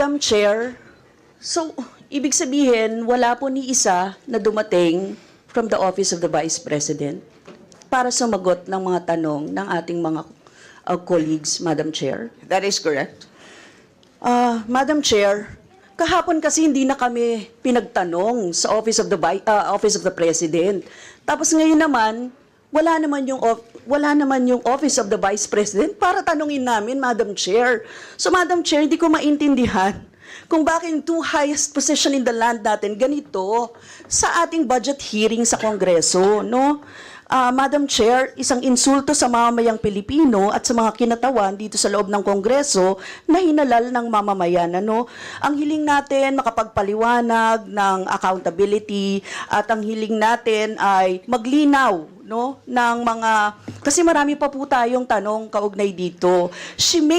Madam Chair, so ibig sabihin wala po ni isa na dumating from the Office of the Vice President para sumagot ng mga tanong ng ating mga colleagues, Madam Chair. That is correct. Madam Chair, kahapon kasi hindi na kami pinagtanong sa Office of the President. Tapos ngayon naman, wala naman yung Office of the Vice President para tanungin namin, Madam Chair. So Madam Chair, hindi ko maintindihan kung bakit yung two highest position in the land natin ganito sa ating budget hearing sa Kongreso, no? Madam Chair, isang insulto sa mamamayang Pilipino at sa mga kinatawan dito sa loob ng Kongreso na hinalal ng mamamayan. Ano? Ang hiling natin makapagpaliwanag ng accountability at ang hiling natin ay maglinaw, no, ng mga, kasi marami pa po tayong tanong kaugnay dito. She